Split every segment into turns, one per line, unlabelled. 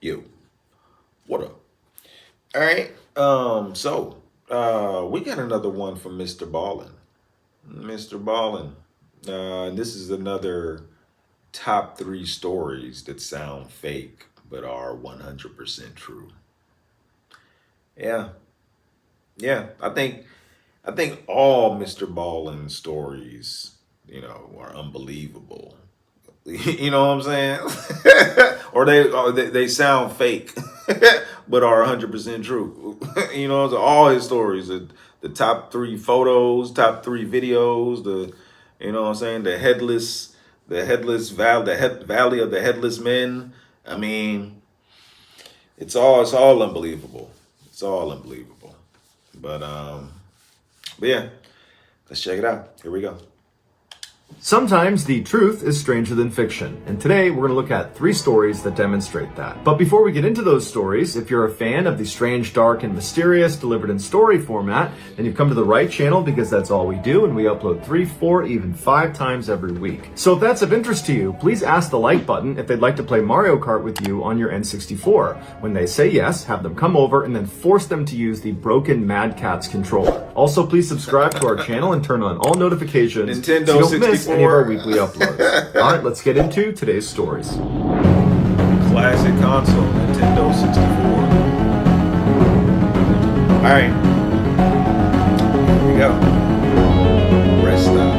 You. What up? All right. We got another one from MrBallen. MrBallen. This is another top three stories that sound fake but are 100% true. Yeah. Yeah. I think all MrBallen stories, are unbelievable. You know what I'm saying? Or they sound fake, but are 100% true. So all his stories, the top three photos, top three videos, what I'm saying, the valley of the headless men. I mean, it's all unbelievable. It's all unbelievable. But yeah, let's check it out. Here we go.
Sometimes the truth is stranger than fiction, and today we're going to look at 3 stories that demonstrate that. But before we get into those stories, if you're a fan of the strange, dark, and mysterious delivered in story format, then you've come to the right channel because that's all we do, and we upload 3, 4, even 5 times every week. So if that's of interest to you, please ask the like button if they'd like to play Mario Kart with you on your N64. When they say yes, have them come over and then force them to use the broken Mad Catz controller. Also, please subscribe to our channel and turn on all notifications
Nintendo
so you don't
64.
miss any of our weekly uploads. All right, let's get into today's stories.
Classic console, Nintendo 64. All right, here we go. Rest stop.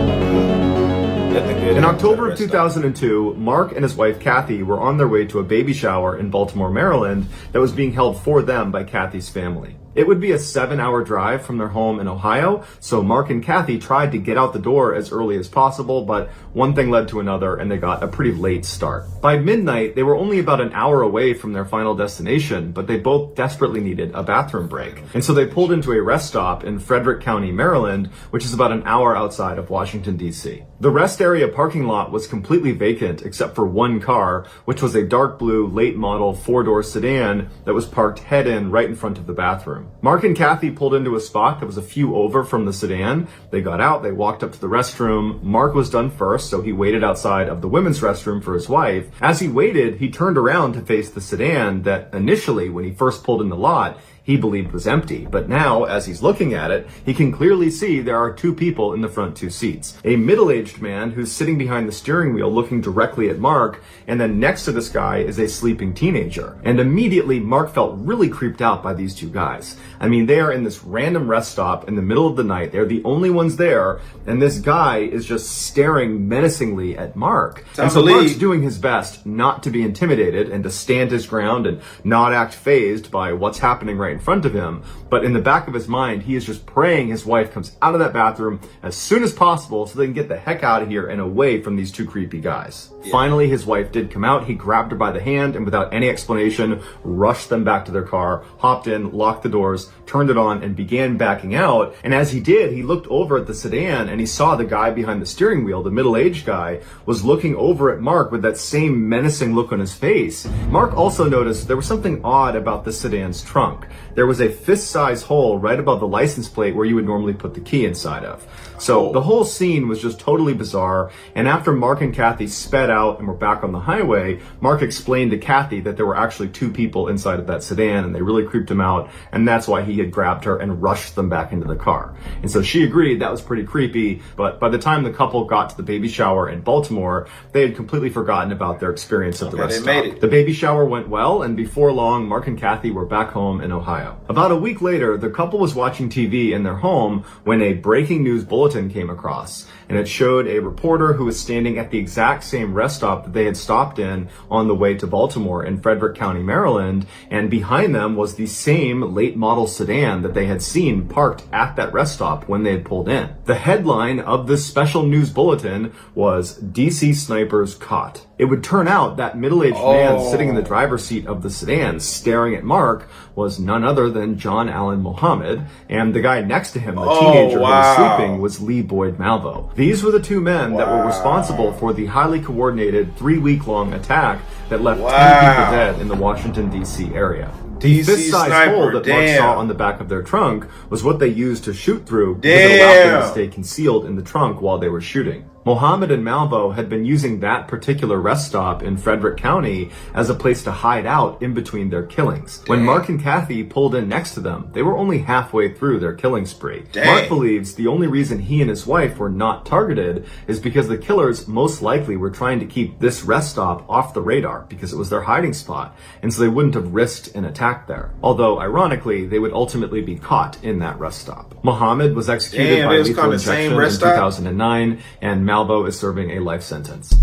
Nothing good.
In October of
Rest stop.
2002, Mark and his wife Kathy were on their way to a baby shower in Baltimore, Maryland that was being held for them by Kathy's family. It would be a 7-hour drive from their home in Ohio, so Mark and Kathy tried to get out the door as early as possible, but one thing led to another and they got a pretty late start. By midnight, they were only about an hour away from their final destination, but they both desperately needed a bathroom break. And so they pulled into a rest stop in Frederick County, Maryland, which is about an hour outside of Washington, D.C. The rest area parking lot was completely vacant except for one car, which was a dark blue late model 4-door sedan that was parked head in right in front of the bathroom. Mark and Kathy pulled into a spot that was a few over from the sedan. They got out, they walked up to the restroom. Mark was done first, so he waited outside of the women's restroom for his wife. As he waited, he turned around to face the sedan that initially, when he first pulled in the lot, he believed was empty. But now, as he's looking at it, he can clearly see there are 2 people in the front 2 seats. A middle-aged man who's sitting behind the steering wheel looking directly at Mark, and then next to this guy is a sleeping teenager. And immediately, Mark felt really creeped out by these 2 guys. I mean, they are in this random rest stop in the middle of the night. They're the only ones there, and this guy is just staring menacingly at Mark. And so Mark's doing his best not to be intimidated and to stand his ground and not act fazed by what's happening right in front of him. But in the back of his mind, he is just praying his wife comes out of that bathroom as soon as possible so they can get the heck out of here and away from these 2 creepy guys. Yeah. Finally, his wife did come out. He grabbed her by the hand and without any explanation, rushed them back to their car, hopped in, locked the doors, turned it on, and began backing out. And as he did, he looked over at the sedan and he saw the guy behind the steering wheel, the middle-aged guy, was looking over at Mark with that same menacing look on his face. Mark also noticed there was something odd about the sedan's trunk. There was a fist-size hole right above the license plate where you would normally put the key inside of. So the whole scene was just totally bizarre, and after Mark and Kathy sped out and were back on the highway, Mark explained to Kathy that there were actually 2 people inside of that sedan, and they really creeped him out, and that's why he had grabbed her and rushed them back into the car. And so she agreed that was pretty creepy, but by the time the couple got to the baby shower in Baltimore, they had completely forgotten about their experience at the rest stop. The baby shower went well, and before long, Mark and Kathy were back home in Ohio. About a week later, the couple was watching TV in their home when a breaking news bulletin came across, and it showed a reporter who was standing at the exact same rest stop that they had stopped in on the way to Baltimore in Frederick County, Maryland, and behind them was the same late model sedan that they had seen parked at that rest stop when they had pulled in. The headline of this special news bulletin was DC Snipers Caught. It would turn out that middle-aged man sitting in the driver's seat of the sedan staring at Mark was none other than John Allen Muhammad, and the guy next to him, the teenager who was sleeping, was Lee Boyd Malvo. These were the 2 men that were responsible for the highly coordinated 3-week-long attack that left 10 people dead in the Washington, D.C. area. The fist-sized hole that Mark saw on the back of their trunk was what they used to shoot through because it allowed them to stay concealed in the trunk while they were shooting. Mohammed and Malvo had been using that particular rest stop in Frederick County as a place to hide out in between their killings. When Mark and Kathy pulled in next to them, they were only halfway through their killing spree. Mark believes the only reason he and his wife were not targeted is because the killers most likely were trying to keep this rest stop off the radar because it was their hiding spot, and so they wouldn't have risked an attack there. Although, ironically, they would ultimately be caught in that rest stop. Mohammed was executed by lethal injection in 2009, and Malvo is serving a life sentence.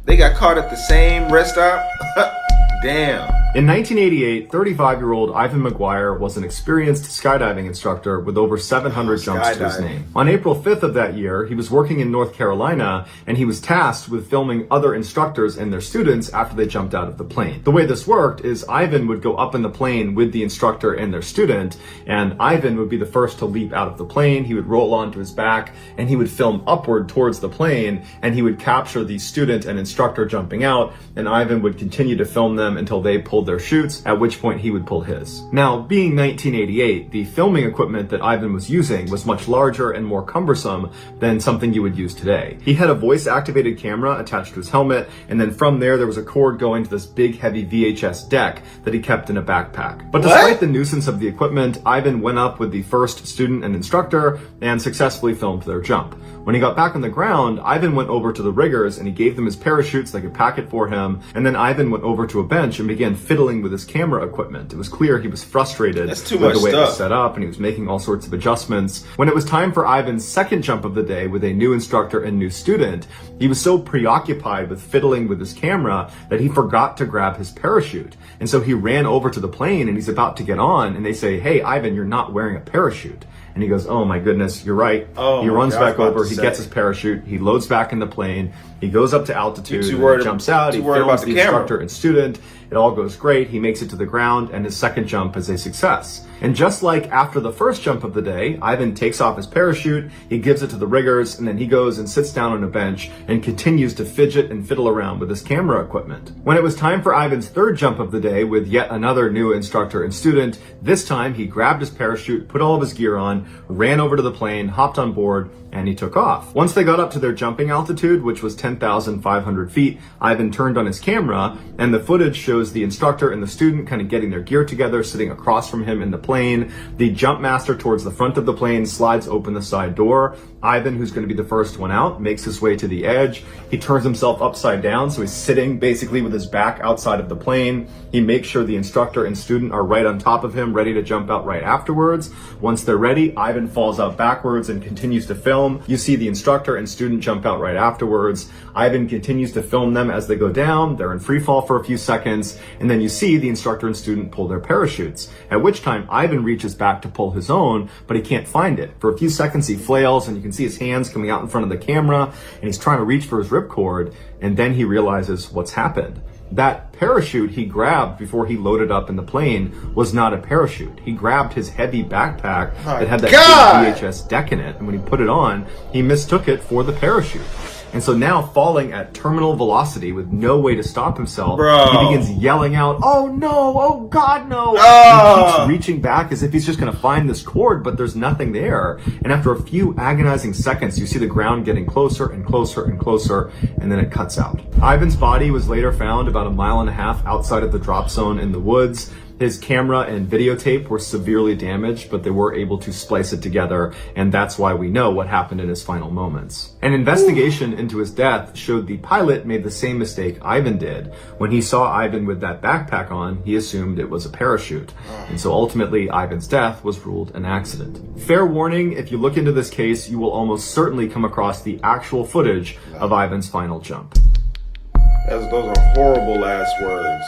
They got caught at the same rest stop? Damn.
In 1988, 35-year-old Ivan McGuire was an experienced skydiving instructor with over 700 jumps to his name. On April 5th of that year, he was working in North Carolina, and he was tasked with filming other instructors and their students after they jumped out of the plane. The way this worked is Ivan would go up in the plane with the instructor and their student, and Ivan would be the first to leap out of the plane. He would roll onto his back, and he would film upward towards the plane, and he would capture the student and instructor jumping out, and Ivan would continue to film them until they pulled their chutes, at which point he would pull his. Now, being 1988, the filming equipment that Ivan was using was much larger and more cumbersome than something you would use today. He had a voice-activated camera attached to his helmet, and then from there was a cord going to this big, heavy VHS deck that he kept in a backpack. But despite the nuisance of the equipment, Ivan went up with the first student and instructor and successfully filmed their jump. When he got back on the ground, Ivan went over to the riggers and he gave them his parachutes, they could pack it for him, and then Ivan went over to a bench and began fiddling with his camera equipment. It was clear he was frustrated with the way it was set up, and he was making all sorts of adjustments. When it was time for Ivan's second jump of the day with a new instructor and new student, he was so preoccupied with fiddling with his camera that he forgot to grab his parachute. And so he ran over to the plane and he's about to get on, and they say, "Hey, Ivan, you're not wearing a parachute." And he goes, "Oh my goodness, you're right." He runs back over, he gets his parachute, he loads back in the plane, he goes up to altitude, he jumps out, he films the instructor and student. It all goes great, he makes it to the ground, and his second jump is a success. And just like after the first jump of the day, Ivan takes off his parachute, he gives it to the riggers, and then he goes and sits down on a bench and continues to fidget and fiddle around with his camera equipment. When it was time for Ivan's third jump of the day with yet another new instructor and student, this time he grabbed his parachute, put all of his gear on, ran over to the plane, hopped on board, and he took off. Once they got up to their jumping altitude, which was 10,500 feet, Ivan turned on his camera, and the footage shows the instructor and the student kind of getting their gear together, sitting across from him in the plane. The jump master towards the front of the plane slides open the side door. Ivan, who's going to be the first one out, makes his way to the edge. He turns himself upside down, so he's sitting basically with his back outside of the plane. He makes sure the instructor and student are right on top of him, ready to jump out right afterwards. Once they're ready, Ivan falls out backwards and continues to film. You see the instructor and student jump out right afterwards. Ivan continues to film them as they go down. They're in free fall for a few seconds, and then you see the instructor and student pull their parachutes, at which time Ivan reaches back to pull his own, but he can't find it. For a few seconds he flails, and you can see his hands coming out in front of the camera, and he's trying to reach for his ripcord, and then he realizes what's happened. That parachute he grabbed before he loaded up in the plane was not a parachute. He grabbed his heavy backpack that had that big VHS deck in it, and when he put it on, he mistook it for the parachute. And so now, falling at terminal velocity with no way to stop himself, he begins yelling out, "Oh no, oh God, no!" He keeps reaching back as if he's just going to find this cord, but there's nothing there. And after a few agonizing seconds, you see the ground getting closer and closer and closer, and then it cuts out. Ivan's body was later found about a mile and a half outside of the drop zone in the woods. His camera and videotape were severely damaged, but they were able to splice it together, and that's why we know what happened in his final moments. An investigation into his death showed the pilot made the same mistake Ivan did. When he saw Ivan with that backpack on, he assumed it was a parachute. And so ultimately, Ivan's death was ruled an accident. Fair warning, if you look into this case, you will almost certainly come across the actual footage of Ivan's final jump.
Those are horrible last words.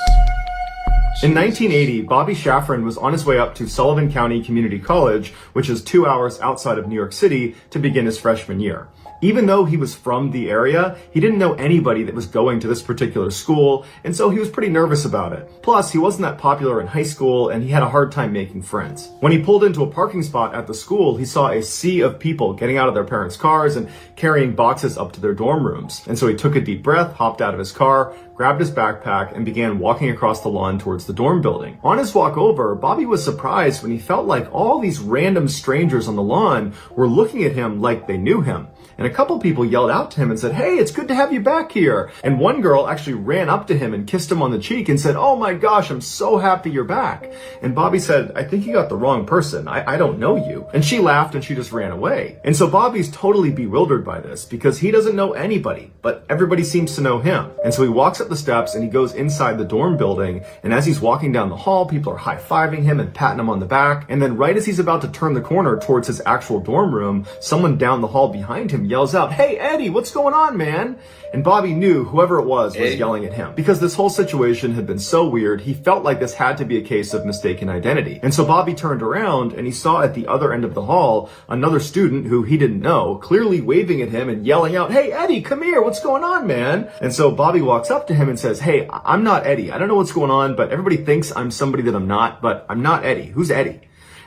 In 1980, Bobby Shafran was on his way up to Sullivan County Community College, which is 2 hours outside of New York City, to begin his freshman year. Even though he was from the area, he didn't know anybody that was going to this particular school, and so he was pretty nervous about it. Plus, he wasn't that popular in high school, and he had a hard time making friends. When he pulled into a parking spot at the school, he saw a sea of people getting out of their parents' cars and carrying boxes up to their dorm rooms. And so he took a deep breath, hopped out of his car, grabbed his backpack, and began walking across the lawn towards the dorm building. On his walk over, Bobby was surprised when he felt like all these random strangers on the lawn were looking at him like they knew him. And a couple people yelled out to him and said, "Hey, it's good to have you back here." And one girl actually ran up to him and kissed him on the cheek and said, "Oh my gosh, I'm so happy you're back." And Bobby said, "I think you got the wrong person. I don't know you." And she laughed and she just ran away. And so Bobby's totally bewildered by this because he doesn't know anybody, but everybody seems to know him. And so he walks up the steps and he goes inside the dorm building. And as he's walking down the hall, people are high-fiving him and patting him on the back. And then right as he's about to turn the corner towards his actual dorm room, someone down the hall behind him yells out, "Hey, Eddie, what's going on, man?" And Bobby knew whoever it was yelling at him. Because this whole situation had been so weird, he felt like this had to be a case of mistaken identity. And so Bobby turned around and he saw at the other end of the hall another student who he didn't know, clearly waving at him and yelling out, "Hey, Eddie, come here, what's going on, man?" And so Bobby walks up to him and says, "Hey, I'm not Eddie. I don't know what's going on, but everybody thinks I'm somebody that I'm not, but I'm not Eddie. Who's Eddie?"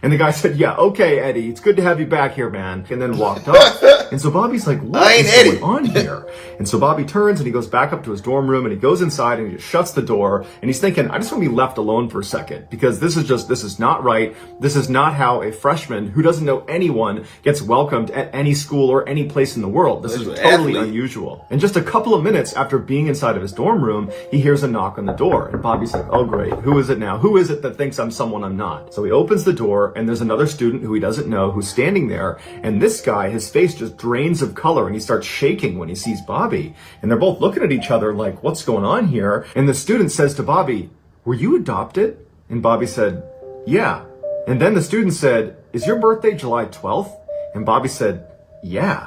And the guy said, "Yeah, okay, Eddie, it's good to have you back here, man," and then walked off. And so Bobby's like, "What is going on here?" And so Bobby turns and he goes back up to his dorm room and he goes inside and he just shuts the door. And he's thinking, I just want to be left alone for a second because this is not right. This is not how a freshman who doesn't know anyone gets welcomed at any school or any place in the world. This is totally unusual. And just a couple of minutes after being inside of his dorm room, he hears a knock on the door. And Bobby's like, "Oh, great. Who is it now? Who is it that thinks I'm someone I'm not?" So he opens the door and there's another student who he doesn't know who's standing there. And this guy, his face just drains of color and he starts shaking when he sees Bobby. And they're both looking at each other like, what's going on here? And the student says to Bobby, "Were you adopted?" And Bobby said, "Yeah." And then the student said, "Is your birthday July 12th? And Bobby said, "Yeah."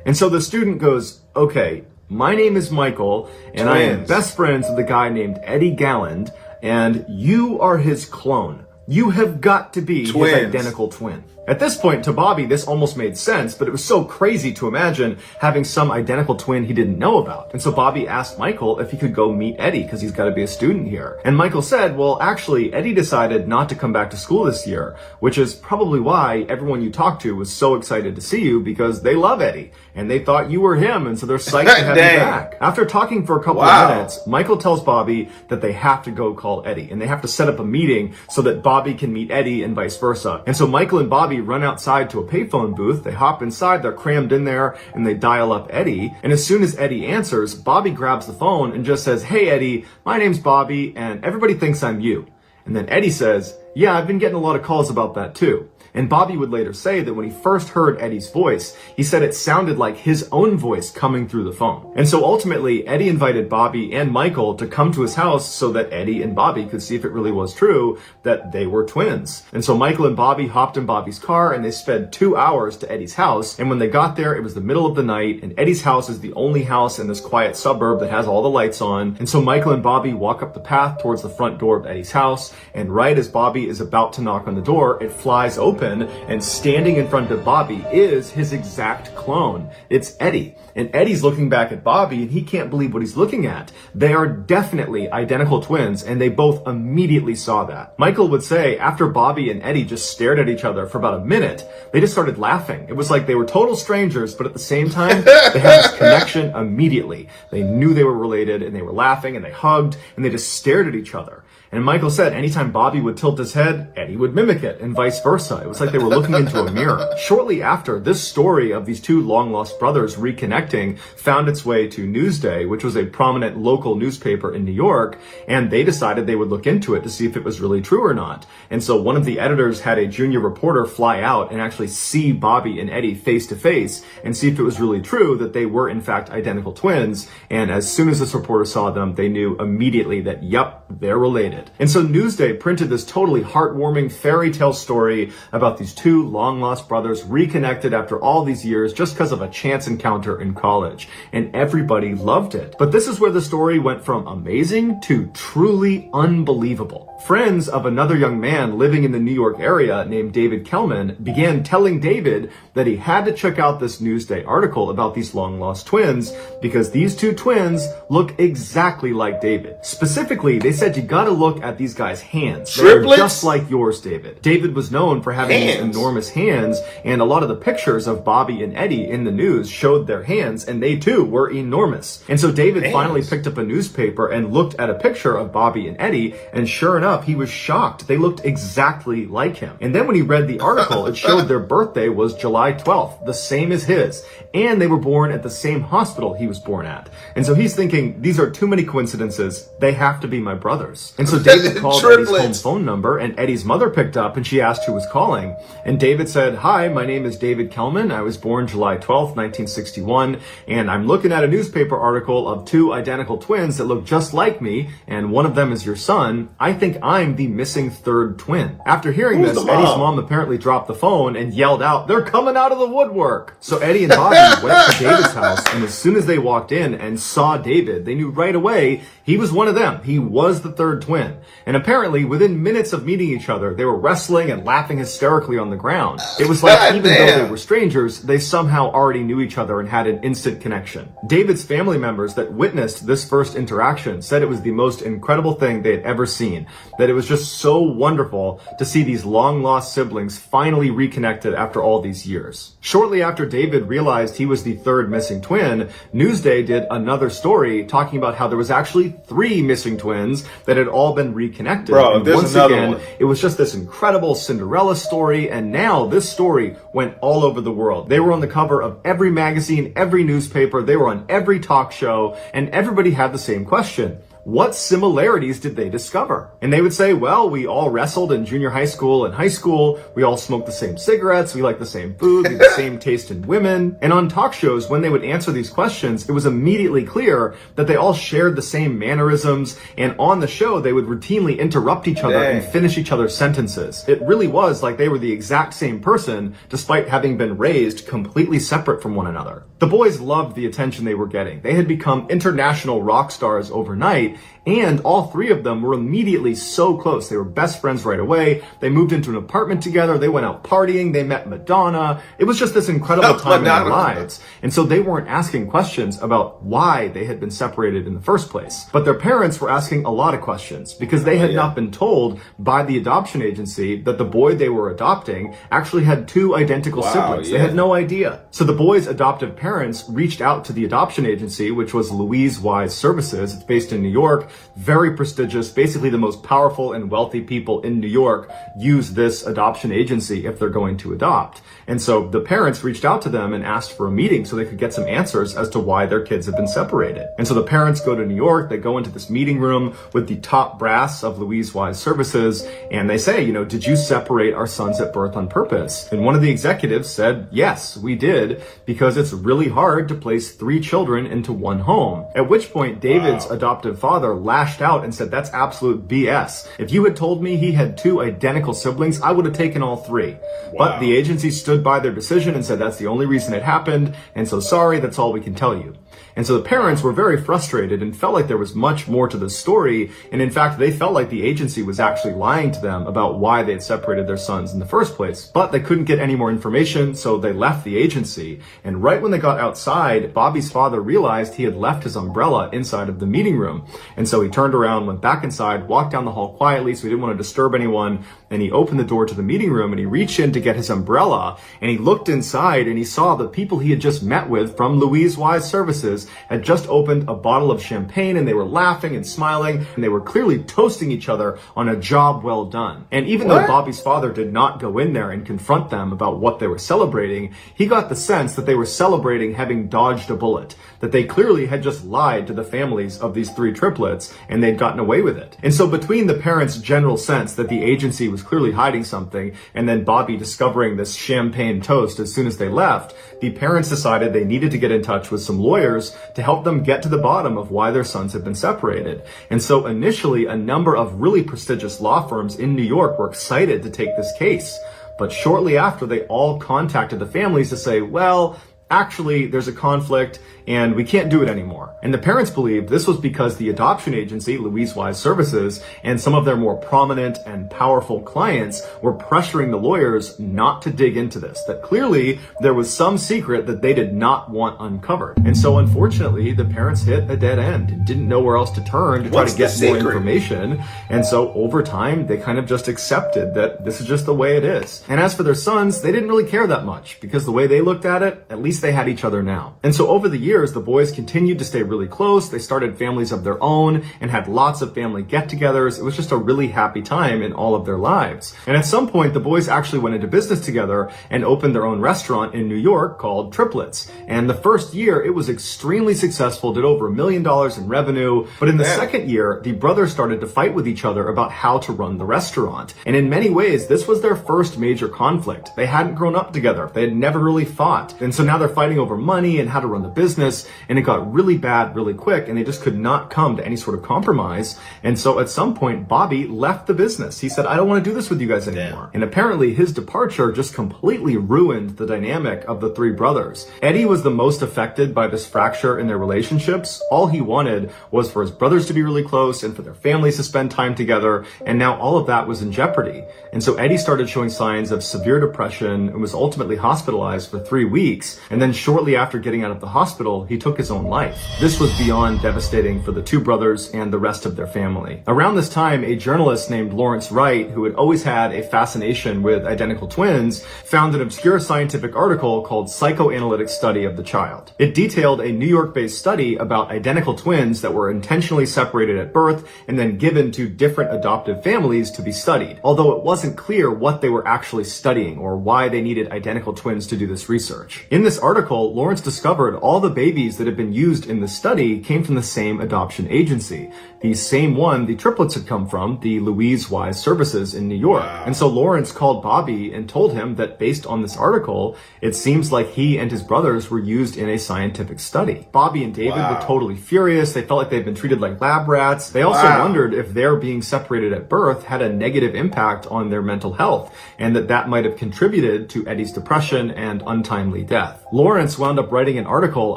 And so the student goes, "Okay, my name is Michael and I am best friends with a guy named Eddie Galland and you are his clone. You have got to be his identical twin." At this point, to Bobby, this almost made sense, but it was so crazy to imagine having some identical twin he didn't know about. And so Bobby asked Michael if he could go meet Eddie because he's got to be a student here. And Michael said, "Well, actually, Eddie decided not to come back to school this year, which is probably why everyone you talked to was so excited to see you because they love Eddie and they thought you were him. And so they're psyched to have you back." After talking for a couple of minutes, Michael tells Bobby that they have to go call Eddie and they have to set up a meeting so that Bobby can meet Eddie and vice versa. And so Michael and Bobby run outside to a payphone booth. They hop inside, they're crammed in there, and they dial up Eddie. And as soon as Eddie answers, Bobby grabs the phone and just says, "Hey, Eddie, my name's Bobby, and everybody thinks I'm you." And then Eddie says, "Yeah, I've been getting a lot of calls about that too." And Bobby would later say that when he first heard Eddie's voice, he said it sounded like his own voice coming through the phone. And so ultimately, Eddie invited Bobby and Michael to come to his house so that Eddie and Bobby could see if it really was true that they were twins. And so Michael and Bobby hopped in Bobby's car and they sped 2 hours to Eddie's house. And when they got there, it was the middle of the night, and Eddie's house is the only house in this quiet suburb that has all the lights on. And so Michael and Bobby walk up the path towards the front door of Eddie's house, and right as Bobby is about to knock on the door, it flies open, and standing in front of Bobby is his exact clone. It's Eddie. And Eddie's looking back at Bobby and he can't believe what he's looking at. They are definitely identical twins and they both immediately saw that. Michael would say after Bobby and Eddie just stared at each other for about a minute, they just started laughing. It was like they were total strangers, but at the same time, they had this connection immediately. They knew they were related and they were laughing and they hugged and they just stared at each other. And Michael said anytime Bobby would tilt his head, Eddie would mimic it, and vice versa. It was like they were looking into a mirror. Shortly after, this story of these two long-lost brothers reconnecting found its way to Newsday, which was a prominent local newspaper in New York, and they decided they would look into it to see if it was really true or not. And so one of the editors had a junior reporter fly out and actually see Bobby and Eddie face to face and see if it was really true that they were in fact identical twins. And as soon as this reporter saw them, they knew immediately that, yep, they're related. And so Newsday printed this totally heartwarming fairy tale story about these two long-lost brothers reconnected after all these years just because of a chance encounter in college. And everybody loved it. But this is where the story went from amazing to truly unbelievable. Friends of another young man living in the New York area named David Kellman began telling David that he had to check out this Newsday article about these long-lost twins because these two twins look exactly like David. Specifically, they said you gotta look look at these guys' hands. They're
Triplets?
just like yours, David. David was known for having these
Hands?
enormous hands, and a lot of the pictures of Bobby and Eddie in the news showed their hands, and they too were enormous. And so David finally picked up a newspaper and looked at a picture of Bobby and Eddie, and sure enough, he was shocked. They looked exactly like him. And then when he read the article, it showed their birthday was July 12th, the same as his, and they were born at the same hospital he was born at. And so he's thinking, these are too many coincidences. They have to be my brothers. And so David called Eddie's home phone number, and Eddie's mother picked up, and she asked who was calling. And David said, "Hi, my name is David Kelman. I was born July 12th, 1961, and I'm looking at a newspaper article of two identical twins that look just like me, and one of them is your son. I think I'm the missing third twin." After hearing this, Eddie's mom apparently dropped the phone and yelled out, "They're coming out of the woodwork." So Eddie and Bobby went to David's house, and as soon as they walked in and saw David, they knew right away he was one of them. He was the third twin. And apparently, within minutes of meeting each other, they were wrestling and laughing hysterically on the ground. It was like, even though they were strangers, they somehow already knew each other and had an instant connection. David's family members that witnessed this first interaction said it was the most incredible thing they had ever seen, that it was just so wonderful to see these long-lost siblings finally reconnected after all these years. Shortly after David realized he was the third missing twin, Newsday did another story talking about how there was actually 3 missing twins that had all been reconnected. And once again, it was just this incredible Cinderella story, and now this story went all over the world. They were on the cover of every magazine, every newspaper, they were on every talk show, and everybody had the same question. What similarities did they discover? And they would say, well, we all wrestled in junior high school and high school. We all smoked the same cigarettes. We liked the same food. We had the same taste in women. And on talk shows, when they would answer these questions, it was immediately clear that they all shared the same mannerisms. And on the show, they would routinely interrupt each other and finish each other's sentences. It really was like they were the exact same person, despite having been raised completely separate from one another. The boys loved the attention they were getting. They had become international rock stars overnight, and all 3 of them were immediately so close. They were best friends right away. They moved into an apartment together. They went out partying. They met Madonna. It was just this incredible time in their lives. And so they weren't asking questions about why they had been separated in the first place. But their parents were asking a lot of questions because they had not been told by the adoption agency that the boy they were adopting actually had 2 identical siblings. They had no idea. So the boy's adoptive parents reached out to the adoption agency, which was Louise Wise Services. It's based in New York. Very prestigious. Basically, the most powerful and wealthy people in New York use this adoption agency if they're going to adopt. And so the parents reached out to them and asked for a meeting so they could get some answers as to why their kids had been separated. And so the parents go to New York. They go into this meeting room with the top brass of Louise Wise Services, and they say, did you separate our sons at birth on purpose? And one of the executives said, yes, we did, because it's really hard to place 3 children into one home. At which point, David's adoptive father lashed out and said, that's absolute BS. If you had told me he had 2 identical siblings, I would have taken all 3. But the agency stood by their decision and said that's the only reason it happened, and so sorry, that's all we can tell you. And so the parents were very frustrated and felt like there was much more to the story, and in fact, they felt like the agency was actually lying to them about why they had separated their sons in the first place. But they couldn't get any more information, so they left the agency. And right when they got outside, Bobby's father realized he had left his umbrella inside of the meeting room. And so he turned around, went back inside, walked down the hall quietly so he didn't want to disturb anyone, and he opened the door to the meeting room and he reached in to get his umbrella, and he looked inside and he saw the people he had just met with from Louise Wise Services had just opened a bottle of champagne, and they were laughing and smiling, and they were clearly toasting each other on a job well done. And even though Bobby's father did not go in there and confront them about what they were celebrating, he got the sense that they were celebrating having dodged a bullet, that they clearly had just lied to the families of these 3 triplets and they'd gotten away with it. And so between the parents' general sense that the agency was clearly hiding something, and then Bobby discovering this champagne toast as soon as they left, the parents decided they needed to get in touch with some lawyers to help them get to the bottom of why their sons had been separated. And so initially, a number of really prestigious law firms in New York were excited to take this case. But shortly after, they all contacted the families to say, well, actually, there's a conflict, and we can't do it anymore. And the parents believed this was because the adoption agency, Louise Wise Services, and some of their more prominent and powerful clients were pressuring the lawyers not to dig into this, that clearly there was some secret that they did not want uncovered. And so unfortunately, the parents hit a dead end and didn't know where else to turn to try to get more information. And so over time, they kind of just accepted that this is just the way it is. And as for their sons, they didn't really care that much because the way they looked at it, at least they had each other now. And so over the years, the boys continued to stay really close. They started families of their own and had lots of family get-togethers. It was just a really happy time in all of their lives. And at some point, the boys actually went into business together and opened their own restaurant in New York called Triplets. And the first year, it was extremely successful, did over $1 million in revenue. But in the second year, the brothers started to fight with each other about how to run the restaurant. And in many ways, this was their first major conflict. They hadn't grown up together. They had never really fought. And so now they're fighting over money and how to run the business. And it got really bad really quick, and they just could not come to any sort of compromise. And so at some point, Bobby left the business. He said, I don't want to do this with you guys anymore. And apparently his departure just completely ruined the dynamic of the three brothers. Eddie was the most affected by this fracture in their relationships. All he wanted was for his brothers to be really close and for their families to spend time together. And now all of that was in jeopardy. And so Eddie started showing signs of severe depression and was ultimately hospitalized for 3 weeks. And then shortly after getting out of the hospital, he took his own life. This was beyond devastating for the two brothers and the rest of their family. Around this time, a journalist named Lawrence Wright, who had always had a fascination with identical twins, found an obscure scientific article called Psychoanalytic Study of the Child. It detailed a New York-based study about identical twins that were intentionally separated at birth and then given to different adoptive families to be studied, although it wasn't clear what they were actually studying or why they needed identical twins to do this research. In this article, Lawrence discovered all the babies that had been used in the study came from the same adoption agency, the same one the triplets had come from, the Louise Wise Services in New York. Wow. And so Lawrence called Bobby and told him that based on this article, it seems like he and his brothers were used in a scientific study. Bobby and David were totally furious. They felt like they'd been treated like lab rats. They also wondered if their being separated at birth had a negative impact on their mental health, and that might have contributed to Eddie's depression and untimely death. Lawrence wound up writing an article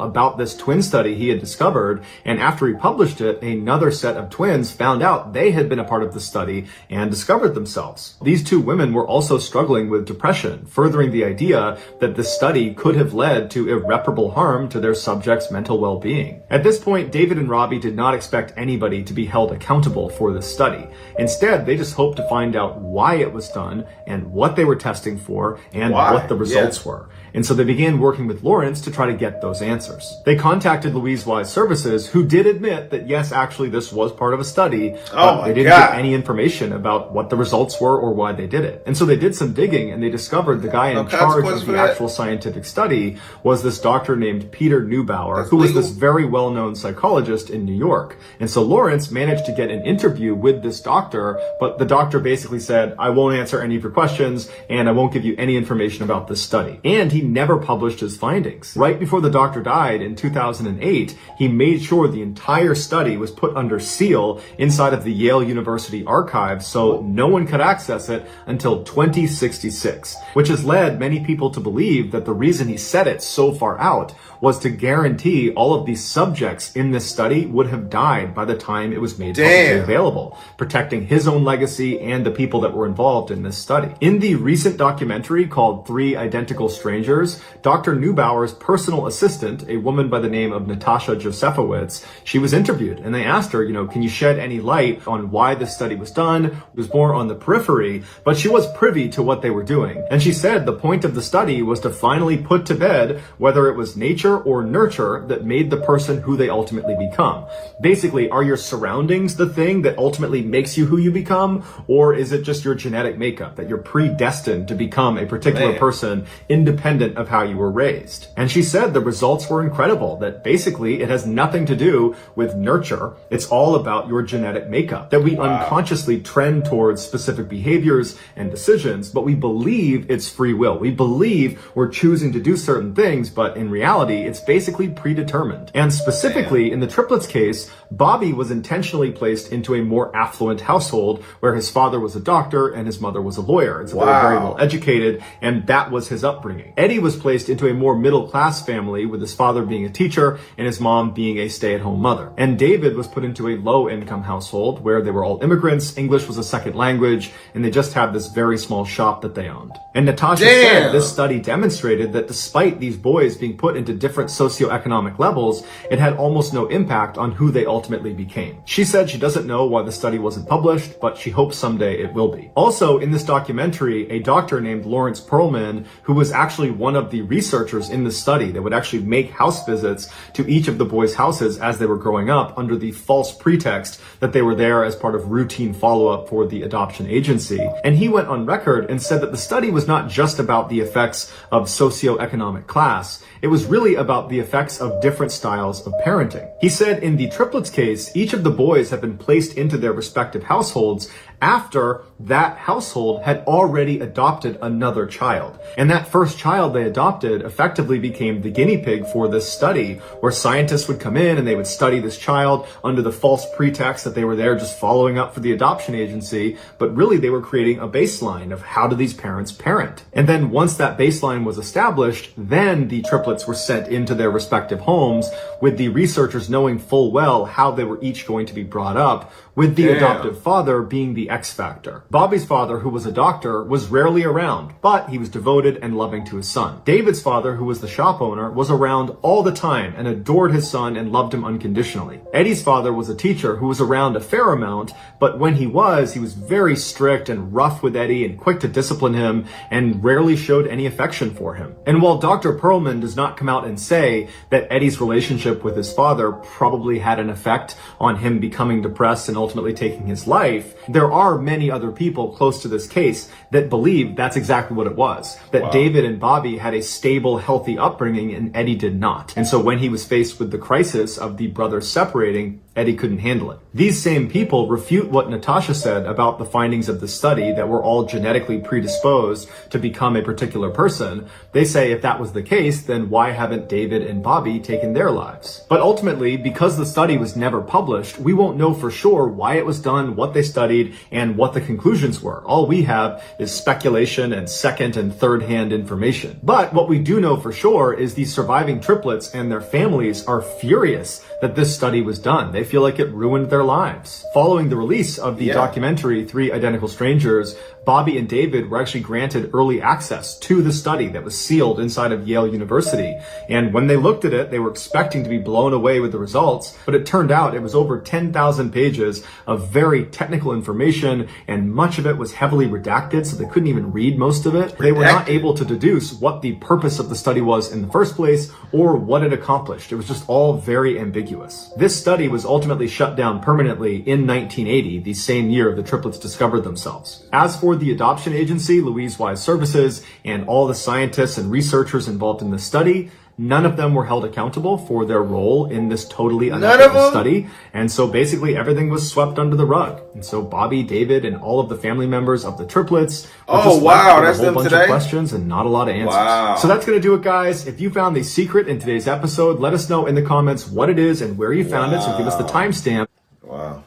about this twin study he had discovered, and after he published it, another set of twins found out they had been a part of the study and discovered themselves. These two women were also struggling with depression, furthering the idea that the study could have led to irreparable harm to their subjects' mental well-being. At this point, David and Robbie did not expect anybody to be held accountable for this study. Instead, they just hoped to find out why it was done and what they were testing for and what the results were. And so they began working with Lawrence to try to get those answers. They contacted Louise Wise Services, who did admit that yes, actually this was part of a study, but they didn't get any information about what the results were or why they did it. And so they did some digging and they discovered the guy in charge of the actual scientific study was this doctor named Peter Neubauer, who was this very well-known psychologist in New York. And so Lawrence managed to get an interview with this doctor, but the doctor basically said, I won't answer any of your questions and I won't give you any information about this study. And he never published his findings. Right before the doctor died in 2008, he made sure the entire study was put under seal inside of the Yale University archives so no one could access it until 2066, which has led many people to believe that the reason he set it so far out was to guarantee all of these subjects in this study would have died by the time it was made publicly available, protecting his own legacy and the people that were involved in this study. In the recent documentary called 3 Identical Strangers, Dr. Neubauer's personal assistant, a woman by the name of Natasha Josefowitz, she was interviewed and they asked her, can you shed any light on why this study was done? It was more on the periphery, but she was privy to what they were doing. And she said the point of the study was to finally put to bed whether it was nature or nurture that made the person who they ultimately become. Basically, are your surroundings the thing that ultimately makes you who you become? Or is it just your genetic makeup that you're predestined to become a particular person independent of how you were raised? And she said the results were incredible, that basically it has nothing to do with nurture. It's all all about your genetic makeup, that we unconsciously trend towards specific behaviors and decisions, but we believe it's free will. We believe we're choosing to do certain things, but in reality, it's basically predetermined. And specifically, in the triplets case, Bobby was intentionally placed into a more affluent household where his father was a doctor and his mother was a lawyer. And so they were very well educated, and that was his upbringing. Eddie was placed into a more middle-class family, with his father being a teacher and his mom being a stay-at-home mother. And David was put into a low-income household where they were all immigrants, English was a second language, and they just had this very small shop that they owned. And Natasha said this study demonstrated that despite these boys being put into different socioeconomic levels, it had almost no impact on who they ultimately became. She said she doesn't know why the study wasn't published, but she hopes someday it will be. Also, in this documentary, a doctor named Lawrence Perlman, who was actually one of the researchers in the study that would actually make house visits to each of the boys' houses as they were growing up under the false pretext that they were there as part of routine follow-up for the adoption agency. And he went on record and said that the study was not just about the effects of socioeconomic class, it was really about the effects of different styles of parenting. He said in the triplets case, each of the boys have been placed into their respective households after that household had already adopted another child. And that first child they adopted effectively became the guinea pig for this study, where scientists would come in and they would study this child under the false pretext that they were there just following up for the adoption agency, but really they were creating a baseline of how do these parents parent. And then once that baseline was established, then the triplets were sent into their respective homes, with the researchers knowing full well how they were each going to be brought up, with the adoptive father being the X factor. Bobby's father, who was a doctor, was rarely around, but he was devoted and loving to his son. David's father, who was the shop owner, was around all the time and adored his son and loved him unconditionally. Eddie's father was a teacher who was around a fair amount, but when he was very strict and rough with Eddie and quick to discipline him and rarely showed any affection for him. And while Dr. Perlman does not come out and say that Eddie's relationship with his father probably had an effect on him becoming depressed and ultimately taking his life, there are many other people close to this case that believe that's exactly what it was. That David and Bobby had a stable, healthy upbringing and Eddie did not. And so when he was faced with the crisis of the brothers separating, Eddie couldn't handle it. These same people refute what Natasha said about the findings of the study that we're all genetically predisposed to become a particular person. They say if that was the case, then why haven't David and Bobby taken their lives? But ultimately, because the study was never published, we won't know for sure why it was done, what they studied, and what the conclusions were. All we have is speculation and second and third hand information. But what we do know for sure is these surviving triplets and their families are furious that this study was done. They feel like it ruined their lives. Following the release of the documentary, Three Identical Strangers, Bobby and David were actually granted early access to the study that was sealed inside of Yale University. And when they looked at it, they were expecting to be blown away with the results, but it turned out it was over 10,000 pages of very technical information, and much of it was heavily redacted, so they couldn't even read most of it. They were not able to deduce what the purpose of the study was in the first place, or what it accomplished. It was just all very ambiguous. This study was ultimately shut down permanently in 1980, the same year the triplets discovered themselves. As for the adoption agency, Louise Wise Services, and all the scientists and researchers involved in the study, none of them were held accountable for their role in this totally unethical study. And so basically everything was swept under the rug. And so Bobby, David, and all of the family members of the triplets were just left with a whole bunch of questions and not a lot of answers. So that's going to do it, guys. If you found the secret in today's episode, let us know in the comments what it is and where you found it. So give us the timestamp.
Wow.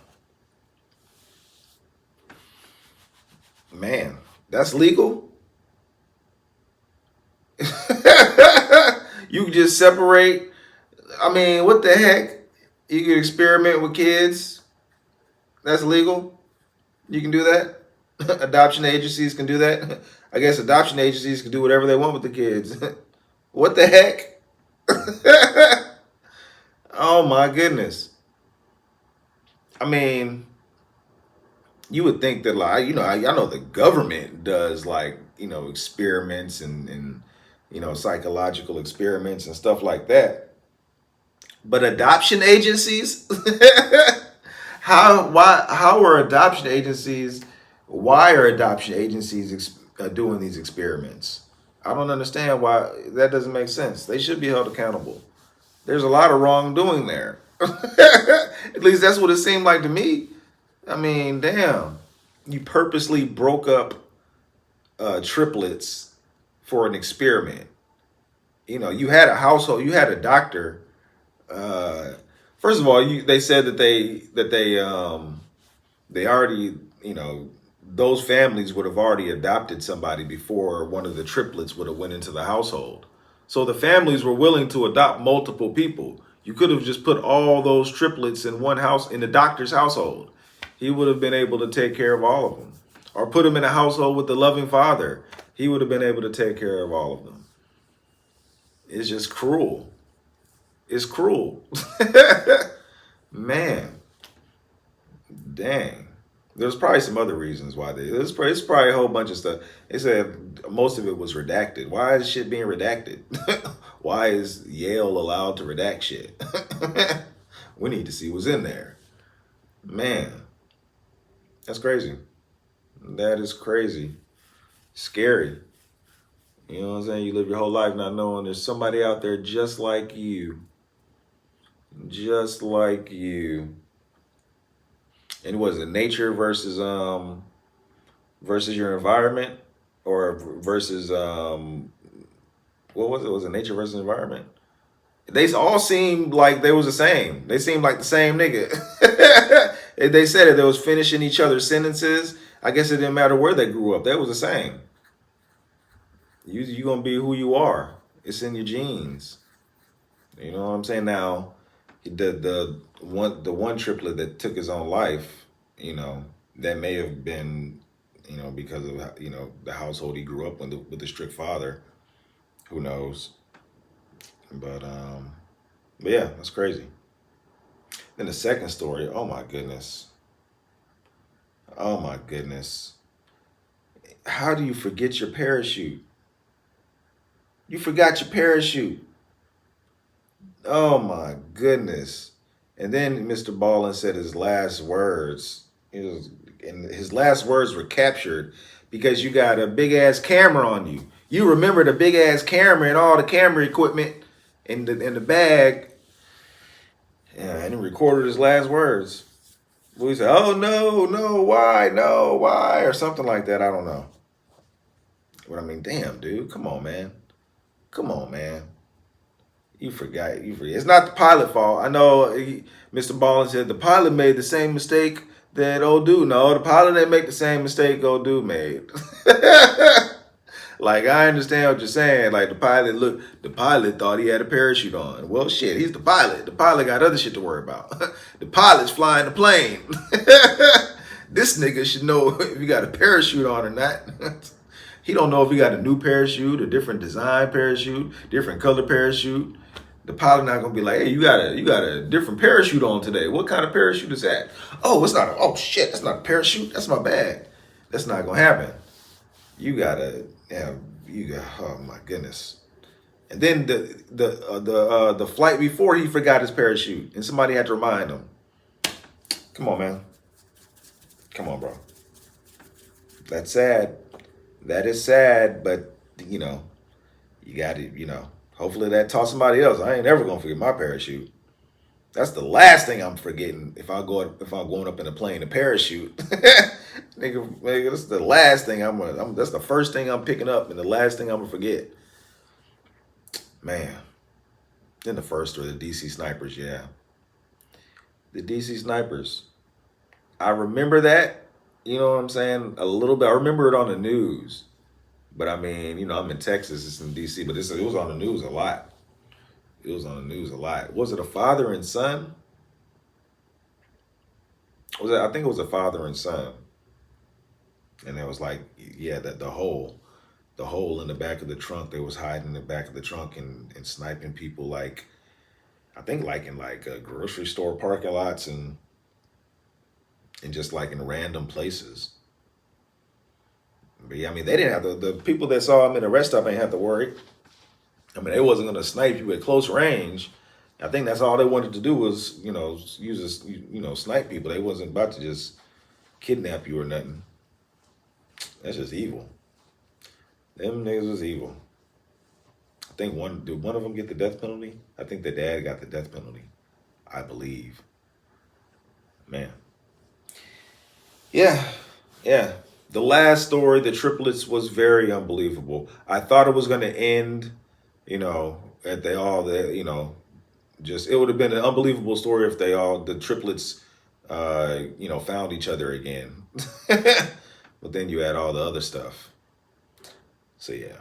Man, that's legal? You can just separate. I mean, what the heck? You can experiment with kids. That's legal. You can do that. Adoption agencies can do that. I guess adoption agencies can do whatever they want with the kids. What the heck? Oh my goodness. I mean, you would think that, like, I know the government does, like, experiments and psychological experiments and stuff like that. But adoption agencies? Why are adoption agencies doing these experiments? I don't understand why. That doesn't make sense. They should be held accountable. There's a lot of wrongdoing there. At least that's what it seemed like to me. I mean, damn. You purposely broke up triplets for an experiment. You know, you had a household, you had a doctor. Uh, First of all, they said that they already, you know, those families would have already adopted somebody before one of the triplets would have went into the household. So the families were willing to adopt multiple people. You could have just put all those triplets in one house in the doctor's household. He would have been able to take care of all of them. Or put them in a household with the loving father. He would have been able to take care of all of them. It's just cruel. It's cruel. Man, dang. There's probably some other reasons why it's probably a whole bunch of stuff. They said most of it was redacted. Why is shit being redacted? Why is Yale allowed to redact shit? We need to see what's in there. Man, that's crazy. That is crazy. Scary. You know what I'm saying? You live your whole life not knowing there's somebody out there just like you. Just like you. And was it nature versus your environment, or versus what was it? Was it nature versus environment? They all seemed like they was the same. They seemed like the same nigga. They said it. They was finishing each other's sentences. I guess it didn't matter where they grew up. They was the same. You gonna be who you are. It's in your genes. You know what I'm saying? Now, the one triplet that took his own life, you know, that may have been, you know, because of, you know, the household he grew up with the strict father. Who knows? But yeah, that's crazy. Then the second story. Oh my goodness. Oh my goodness. How do you forget your parachute? You forgot your parachute. Oh my goodness. And then MrBallen said his last words. And his last words were captured because you got a big ass camera on you. You remember the big ass camera and all the camera equipment in the bag. Yeah, and he recorded his last words. Well, he said, "Oh no, why," or something like that. I don't know. But I mean, damn, dude, come on, man. Come on, man. You forgot. You forget. It's not the pilot fault. I know Mr. Ballin said the pilot made the same mistake that old dude. No, the pilot didn't make the same mistake old dude made. Like, I understand what you're saying. Like, the pilot thought he had a parachute on. Well, shit, he's the pilot. The pilot got other shit to worry about. The pilot's flying the plane. This nigga should know if you got a parachute on or not. He don't know if he got a new parachute, a different design parachute, different color parachute. The pilot not gonna be like, "Hey, you got a different parachute on today. What kind of parachute is that?" Oh, it's not. Oh shit, that's not a parachute. That's my bag. That's not gonna happen. You gotta, yeah, you got. Oh my goodness. And then the flight before, he forgot his parachute, and somebody had to remind him. Come on, man. Come on, bro. That's sad. That is sad, but you know, you got to, you know. Hopefully that taught somebody else. I ain't ever gonna forget my parachute. That's the last thing I'm forgetting if I'm going up in a plane, a parachute. nigga, that's the last thing that's the first thing I'm picking up and the last thing I'm gonna forget. Man. Then the first, or the DC snipers, yeah. The DC snipers. I remember that, you know what I'm saying? A little bit. I remember it on the news. But I mean, you know, I'm in Texas, it's in DC, but it was on the news a lot. It was on the news a lot. Was it a father and son? I think it was a father and son. And it was like, yeah, the hole in the back of the trunk. They was hiding in the back of the trunk and sniping people, like, I think like in like grocery store parking lots and just like in random places. But yeah, I mean, they didn't have the people that saw him in the rest stop ain't have to worry. I mean, they wasn't gonna snipe you at close range. I think that's all they wanted to do was, you know, use this, you know, snipe people. They wasn't about to just kidnap you or nothing. That's just evil. Them niggas was evil. I think did one of them get the death penalty? I think the dad got the death penalty. I believe. Man. Yeah. Yeah. The last story, the triplets, was very unbelievable. I thought it was going to end, at they all, just, it would have been an unbelievable story if the triplets, found each other again. But then you had all the other stuff. So, yeah.